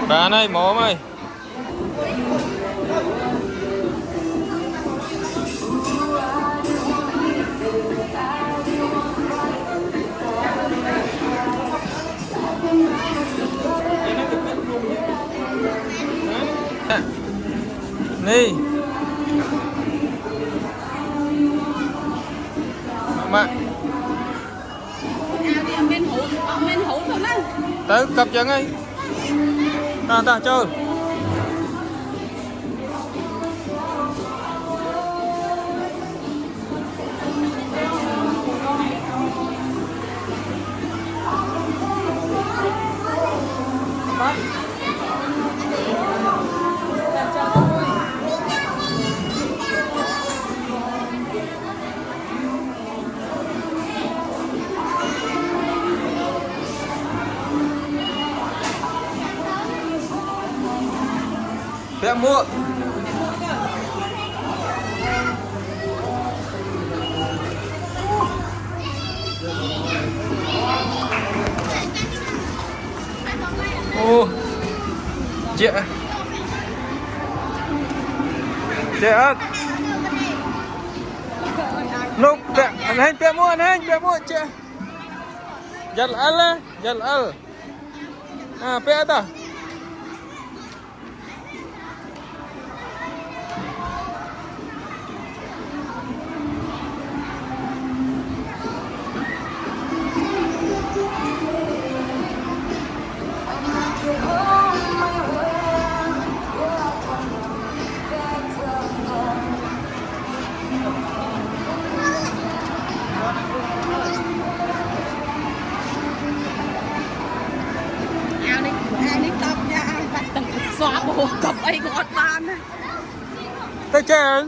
Bạn ơi, mồm ơi. Nè mà bên hủ thôi đó. tới cặp chân ấy. Ta chơi. Bé mua. Ô, chị ớt lúc anh anh mua chị dal al pe ta Ai đi tập nha, ai bắt tầm xóa bộ cặp ấy ngọt ban á. tới chơi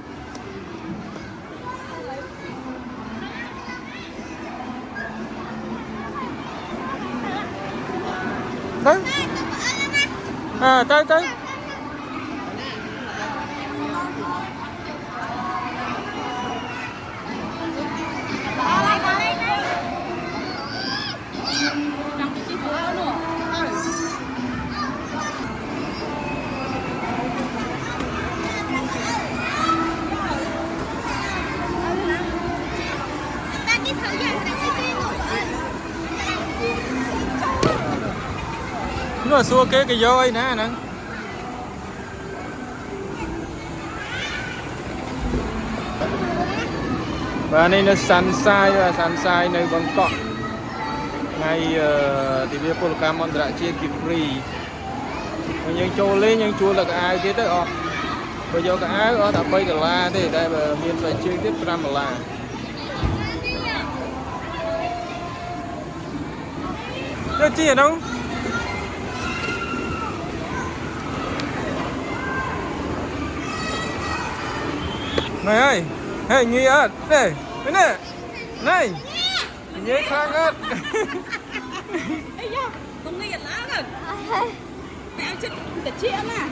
tới tới nó xua cái vô ấy nè nè và đây là sunshine nơi Bangkok ngay thì bây giờ cam on đã chia kịp free nhưng châu lên nhưng chua là cái ai thế đấy bây giờ cái ai ở tại bây giờ la thế đây là miền phải chơi tiếp ram là nó chi ở đâu mày ơi hey nhi ớt đây nè này nhi khang ớt Ây da, không nghe lá rồi. Mẹ chết cả chia mà.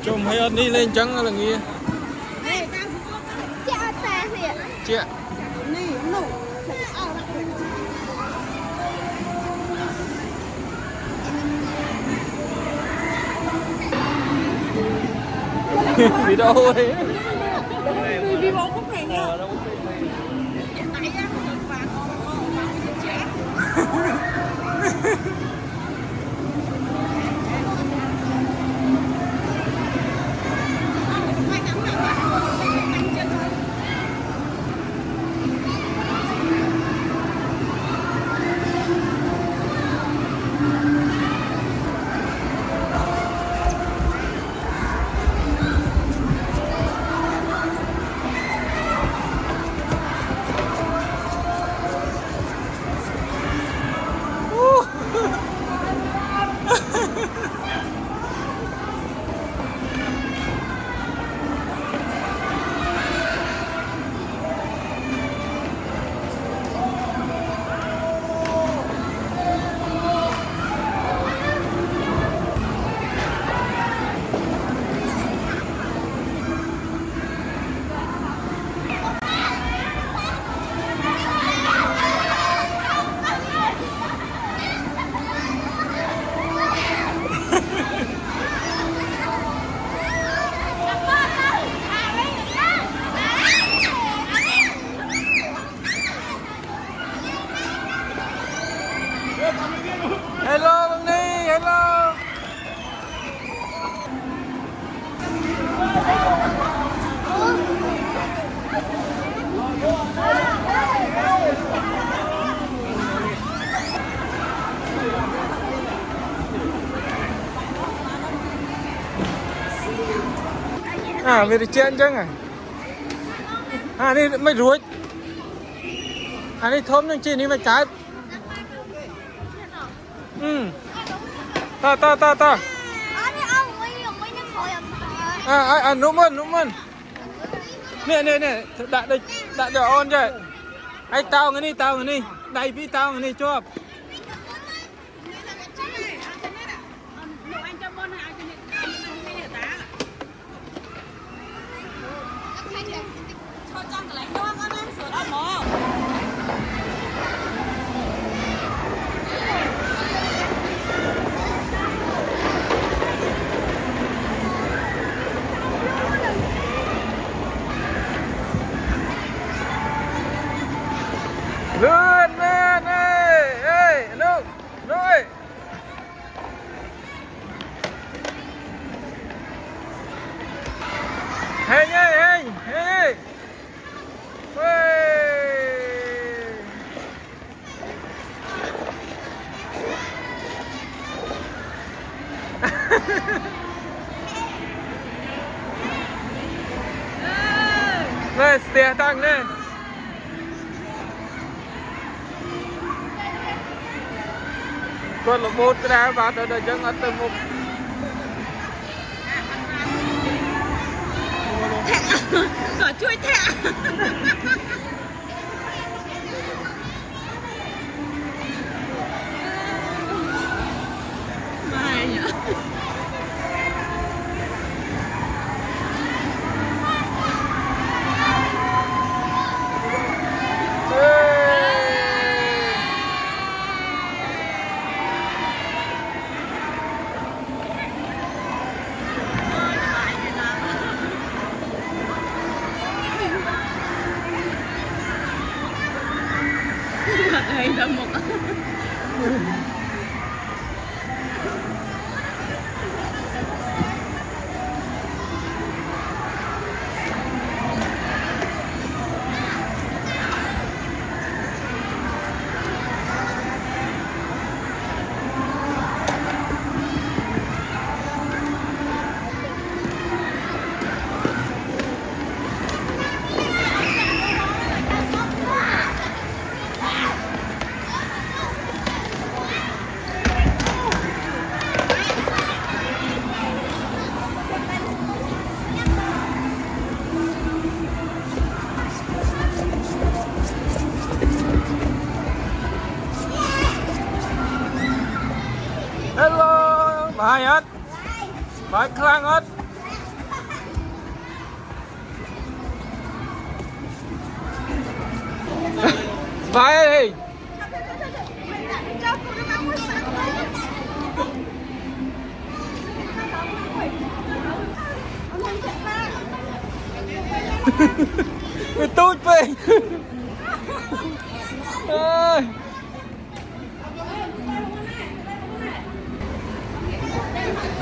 chôm hay ớt đi lên trắng là nghe chị vì đâu ấy Vì bố không phải nhá. វាត្រជាក់អញ្ចឹងនេះមិនរួចនេះធំនឹងជីនេះមិនកើតតនេះនោះមិននេះដាក់cho ôn chứ anh tao cái này đầy pi tao cái này cho lên lên ê nước nuôi hey lên stia tăng lên con là bột ra vào đời chân ở từ một cỏ chui thẻ mai nhỉ hay ra một hello bài hết bài khăn hết bài ơi mày tút về ơi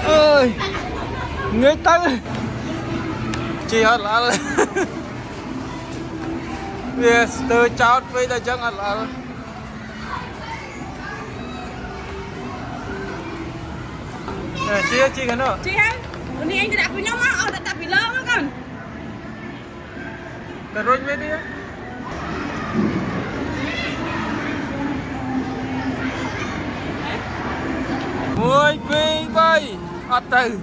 ơi người ta chỉ hết là yes từ chót với ta chẳng hết là chị cái nữa chị em hôm nay anh đã đặt với nhau mà đặt với lâu á con cái rồi mấy đi mười phi bay ở từ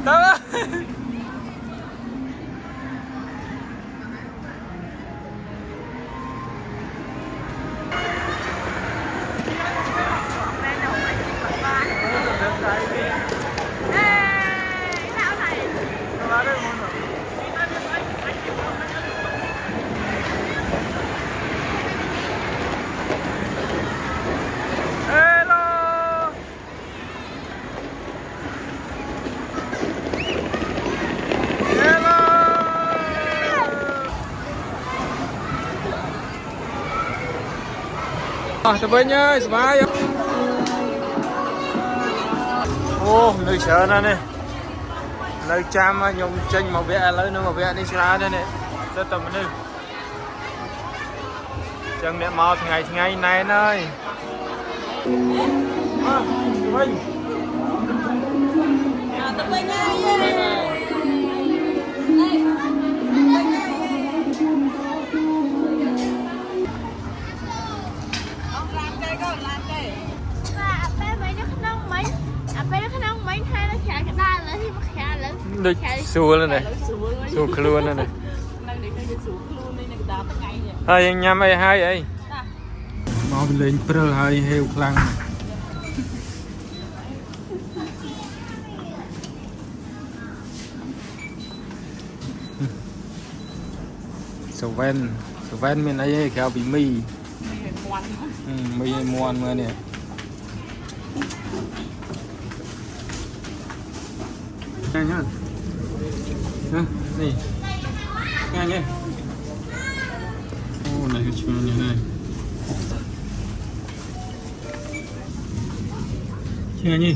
đóទៅវិញហើយសុបាយអូនៅច្រើនណាស់នេះនៅចាំខ្ញុំចេញមកវគ្គឥឡូវនៅមកវគ្គនេះច្រើនណាស់នេះសិតតែមនុស្សចឹងអ្នកមកថ្ងៃណែនហើយ វិញ ទៅវិញហើយយេទៅវិញហើយអត់ឡានទេក៏ឡានទេ អាពេលនៅក្នុងមិញអាពេលនៅក្នុងមិញថានៅខាងកណ្ដាលលើទីមកខាងលើ ដូចសួរហ្នឹង ស្រួល សួរខ្លួនហ្នឹង នៅនេះគេស្រួលខ្លួននេះនៅកណ្ដាលថ្ងៃនេះ ហើយញ៉ាំអីហើយអីមកពីលេងព្រិលហើយហេវខ្លាំងសវែនមានអីគេក្រៅពីមី មានមាន់ មីឲ្យមន់មើលនេះញ៉ាំនេះញ៉ាំនេះអូនេះក៏ឆ្ងាញ់ណាស់ហើយឆ្ងាញ់នេះ